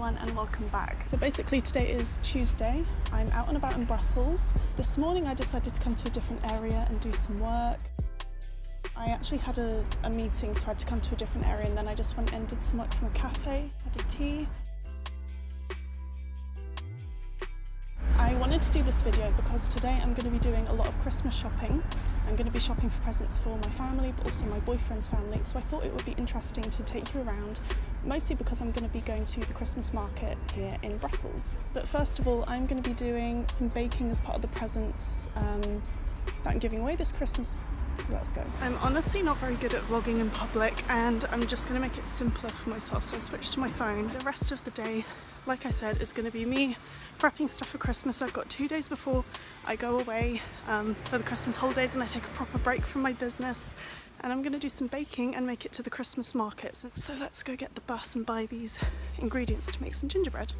everyone and welcome back. So basically today is Tuesday. I'm out and about in Brussels. This morning I decided to come to a different area and do some work. I actually had a meeting, so I had to come to a different area, and then I just went and did some work from a cafe, had a tea. I wanted to do this video because today I'm going to be doing a lot of Christmas shopping. I'm going to be shopping for presents for my family, but also my boyfriend's family, so I thought it would be interesting to take you around, mostly because I'm going to be going to the Christmas market here in Brussels. But first of all, I'm going to be doing some baking as part of the presents that I'm giving away this Christmas. So let's go. I'm honestly not very good at vlogging in public, and I'm just going to make it simpler for myself, so I switched to my phone. The rest of the day, like I said, is going to be me prepping stuff for Christmas. I've got 2 days before I go away for the Christmas holidays, and I take a proper break from my business, and I'm going to do some baking and make it to the Christmas markets. So let's go get the bus and buy these ingredients to make some gingerbread.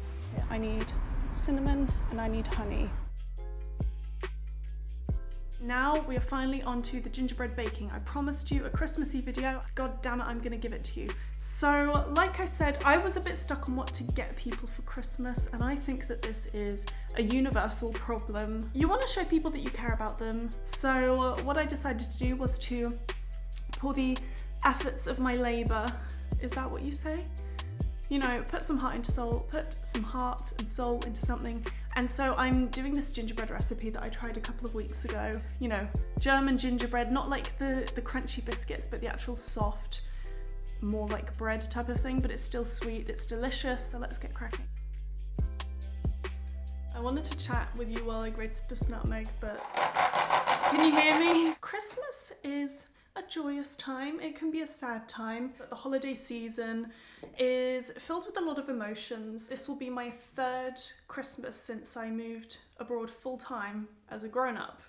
I need cinnamon and I need honey. Now we are finally on to the gingerbread baking. I promised you a Christmassy video. God damn it, I'm gonna give it to you. So like I said, I was a bit stuck on what to get people for Christmas, and I think that this is a universal problem. You want to show people that you care about them. So what I decided to do was to pour the efforts of my labor, is that what you say? You know, put some heart into soul, put some heart and soul into something. And so I'm doing this gingerbread recipe that I tried a couple of weeks ago. You know, German gingerbread, not like the crunchy biscuits, but the actual soft, more like bread type of thing, but it's still sweet, it's delicious, so let's get cracking. I wanted to chat with you while I grated this nutmeg, but can you hear me? Christmas is a joyous time. It can be a sad time, but the holiday season is filled with a lot of emotions. This will be my third Christmas since I moved abroad full-time as a grown-up.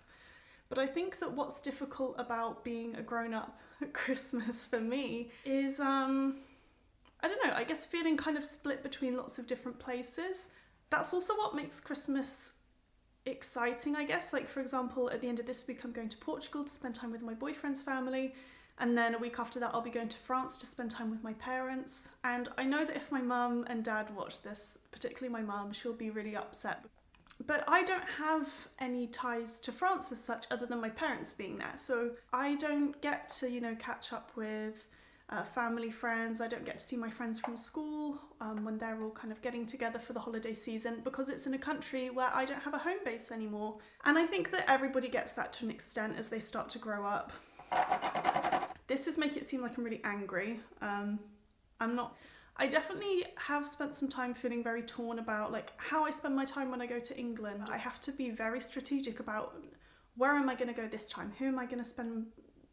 But I think that what's difficult about being a grown-up at Christmas for me is, I don't know, I guess feeling kind of split between lots of different places. That's also what makes Christmas exciting, I guess. Like, for example, at the end of this week I'm going to Portugal to spend time with my boyfriend's family, and then a week after that I'll be going to France to spend time with my parents. And I know that if my mum and dad watch this, particularly my mum, she'll be really upset. But I don't have any ties to France as such, other than my parents being there, so I don't get to, you know, catch up with family, friends. I don't get to see my friends from school when they're all kind of getting together for the holiday season, because it's in a country where I don't have a home base anymore. And I think that everybody gets that to an extent as they start to grow up. This is making it seem like I'm really angry. I'm not. I definitely have spent some time feeling very torn about like how I spend my time when I go to England. I have to be very strategic about where am I going to go this time? Who am I going to spend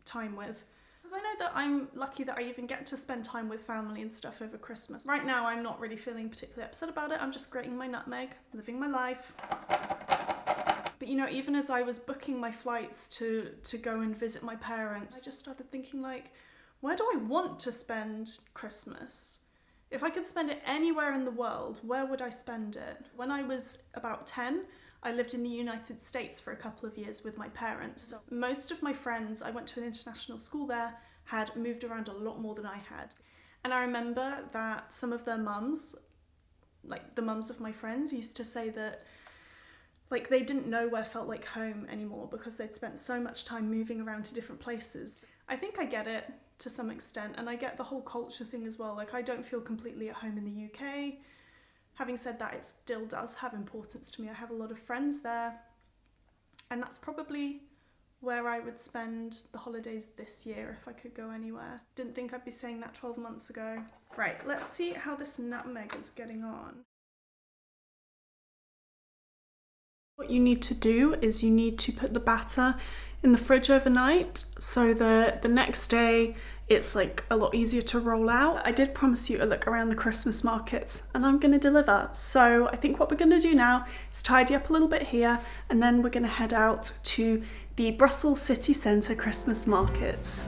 time with? Because I know that I'm lucky that I even get to spend time with family and stuff over Christmas. Right now I'm not really feeling particularly upset about it. I'm just grating my nutmeg, living my life. But you know, even as I was booking my flights to go and visit my parents, I just started thinking like, where do I want to spend Christmas? If I could spend it anywhere in the world, where would I spend it? When I was about 10, I lived in the United States for a couple of years with my parents. So most of my friends, I went to an international school there, had moved around a lot more than I had. And I remember that some of their mums, like the mums of my friends, used to say that like they didn't know where felt like home anymore because they'd spent so much time moving around to different places. I think I get it to some extent, and I get the whole culture thing as well. Like, I don't feel completely at home in the UK. Having said that, it still does have importance to me. I have a lot of friends there, and that's probably where I would spend the holidays this year if I could go anywhere. Didn't think I'd be saying that 12 months ago. Right, let's see how this nutmeg is getting on. What you need to do is you need to put the batter in the fridge overnight so that the next day it's like a lot easier to roll out. I did promise you a look around the Christmas markets, and I'm gonna deliver. So I think what we're gonna do now is tidy up a little bit here, and then we're gonna head out to the Brussels city centre Christmas markets.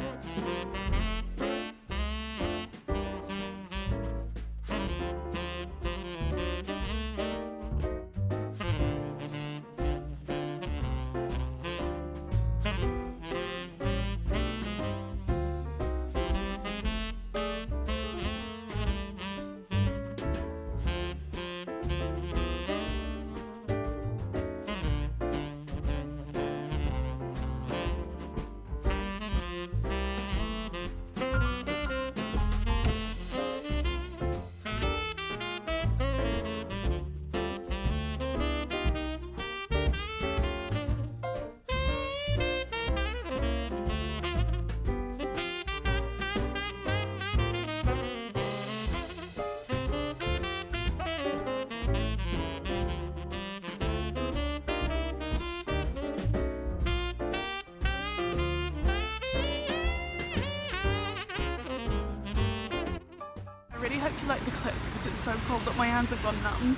hope you like the clips because it's so cold that my hands have gone numb.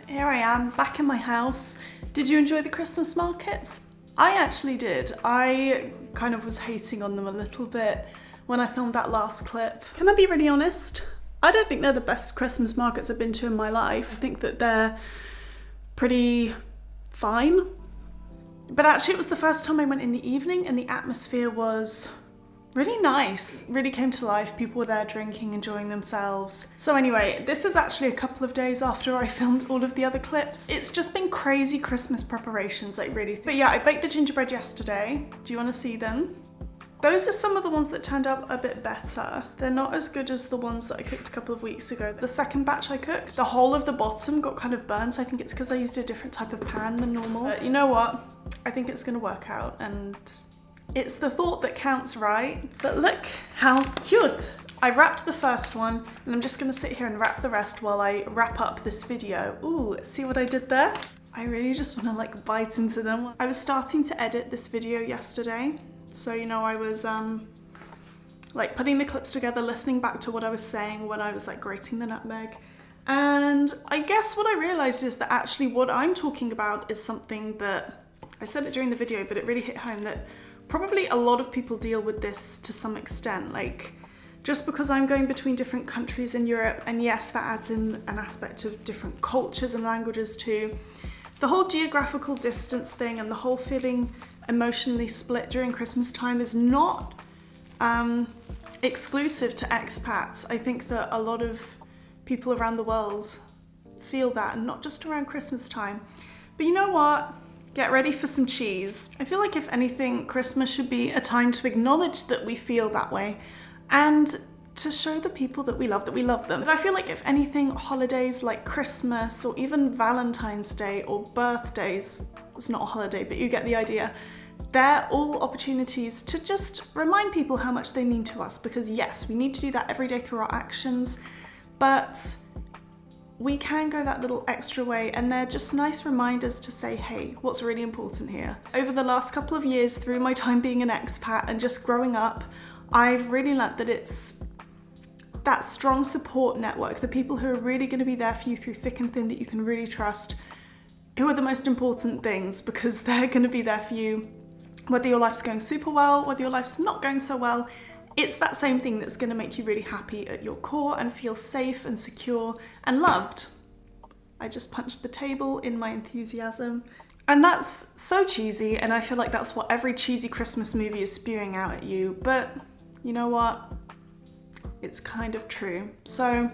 Here I am, back in my house. Did you enjoy the Christmas markets? I actually did. I kind of was hating on them a little bit when I filmed that last clip. Can I be really honest? I don't think they're the best Christmas markets I've been to in my life. I think that they're pretty fine. But actually it was the first time I went in the evening and the atmosphere was really nice. It really came to life. People were there drinking, enjoying themselves. So anyway, this is actually a couple of days after I filmed all of the other clips. It's just been crazy Christmas preparations, like really. But yeah, I baked the gingerbread yesterday. Do you want to see them? Those are some of the ones that turned out a bit better. They're not as good as the ones that I cooked a couple of weeks ago. The second batch I cooked, the whole of the bottom got kind of burnt. I think it's because I used a different type of pan than normal. But you know what? I think it's gonna work out, and it's the thought that counts, right? But look how cute. I wrapped the first one and I'm just gonna sit here and wrap the rest while I wrap up this video. Ooh, see what I did there? I really just wanna like bite into them. I was starting to edit this video yesterday. So, you know, I was like putting the clips together, listening back to what I was saying when I was like grating the nutmeg. And I guess what I realized is that actually what I'm talking about is something that, I said it during the video, but it really hit home that probably a lot of people deal with this to some extent. Like, just because I'm going between different countries in Europe, and yes, that adds in an aspect of different cultures and languages too. The whole geographical distance thing and the whole feeling emotionally split during Christmas time is not exclusive to expats. I think that a lot of people around the world feel that, and not just around Christmas time. But you know what? Get ready for some cheese. I feel like if anything, Christmas should be a time to acknowledge that we feel that way and to show the people that we love them. But I feel like if anything, holidays like Christmas or even Valentine's Day or birthdays, it's not a holiday, but you get the idea. They're all opportunities to just remind people how much they mean to us, because yes, we need to do that every day through our actions, but we can go that little extra way, and they're just nice reminders to say, hey, what's really important here? Over the last couple of years, through my time being an expat and just growing up, I've really learnt that it's that strong support network, the people who are really going to be there for you through thick and thin, that you can really trust, who are the most important things, because they're going to be there for you whether your life's going super well, whether your life's not going so well. It's that same thing that's going to make you really happy at your core and feel safe and secure and loved. I just punched the table in my enthusiasm. And that's so cheesy, and I feel like that's what every cheesy Christmas movie is spewing out at you, but you know what? It's kind of true. So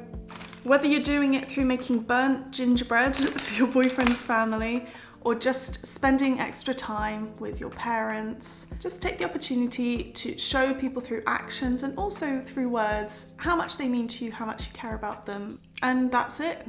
whether you're doing it through making burnt gingerbread for your boyfriend's family, or just spending extra time with your parents, just take the opportunity to show people through actions and also through words how much they mean to you, how much you care about them. And that's it.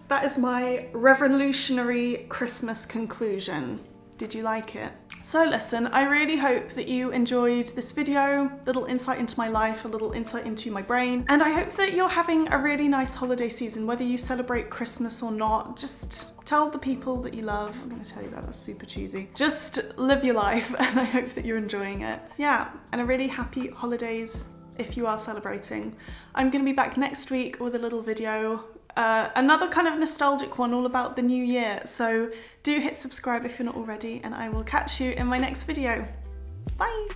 That is my revolutionary Christmas conclusion. Did you like it? So listen, I really hope that you enjoyed this video, little insight into my life, a little insight into my brain, and I hope that you're having a really nice holiday season, whether you celebrate Christmas or not. Just tell the people that you love. I'm gonna tell you that, that's super cheesy. Just live your life, and I hope that you're enjoying it. Yeah, and a really happy holidays if you are celebrating. I'm gonna be back next week with a little video, another kind of nostalgic one all about the new year. So do hit subscribe if you're not already, and I will catch you in my next video. Bye.